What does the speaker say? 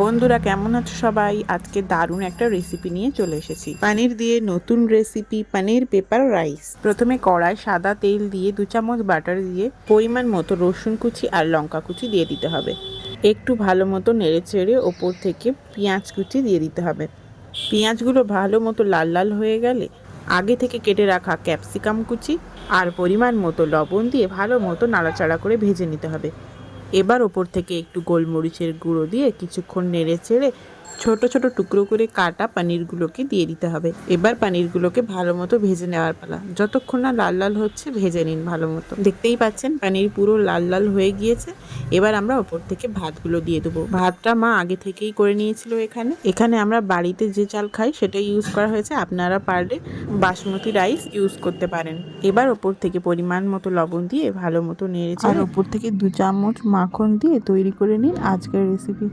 বন্ধুরা কেমন আছো সবাই? আজকে দারুণ একটা রেসিপি নিয়ে চলে এসেছি। পনির দিয়ে নতুন রেসিপি, পনির পেপার রাইস। প্রথমে কড়ায় সাদা তেল দিয়ে 2 চামচ বাটার দিয়ে পরিমাণ মতো রসুন কুচি আর লঙ্কা কুচি দিয়ে দিতে হবে। একটু ভালো মতো নেড়ে চেড়ে ওপর থেকে পেঁয়াজ কুচি দিয়ে দিতে হবে। পেঁয়াজগুলো ভালো মতো লাল লাল হয়ে গেলে আগে থেকে কেটে রাখা ক্যাপসিকাম কুচি আর পরিমাণ মতো লবণ দিয়ে ভালো মতো নাড়াচাড়া করে ভেজে নিতে হবে। এবার ওপর থেকে একটু গোলমরিচের গুঁড়ো দিয়ে কিছুক্ষণ নেড়ে চেড়ে ছোট ছোট টুকরো করে কাটা পনিরগুলোকে দিয়ে দিতে হবে। এবার পনিরগুলোকে ভালো মতো ভেজে নেওয়ার পালা। যতক্ষণ না লাল লাল হচ্ছে ভেজে নিন ভালো মতো। দেখতেই পাচ্ছেন পনির পুরো লাল লাল হয়ে গিয়েছে। এবার আমরা ওপর থেকে ভাতগুলো দিয়ে দেবো। ভাতটা মা আগে থেকেই করে নিয়েছিল। এখানে আমরা বাড়িতে যে চাল খাই সেটাই ইউজ করা হয়েছে। আপনারা পারলে বাসমতি রাইস ইউজ করতে পারেন। এবার ওপর থেকে পরিমাণ মতো লবণ দিয়ে ভালো মতো নেড়ে চেড়ে আর ওপর থেকে 2 চামচ মাখন দিয়ে তৈরি করে নিন আজকের রেসিপি।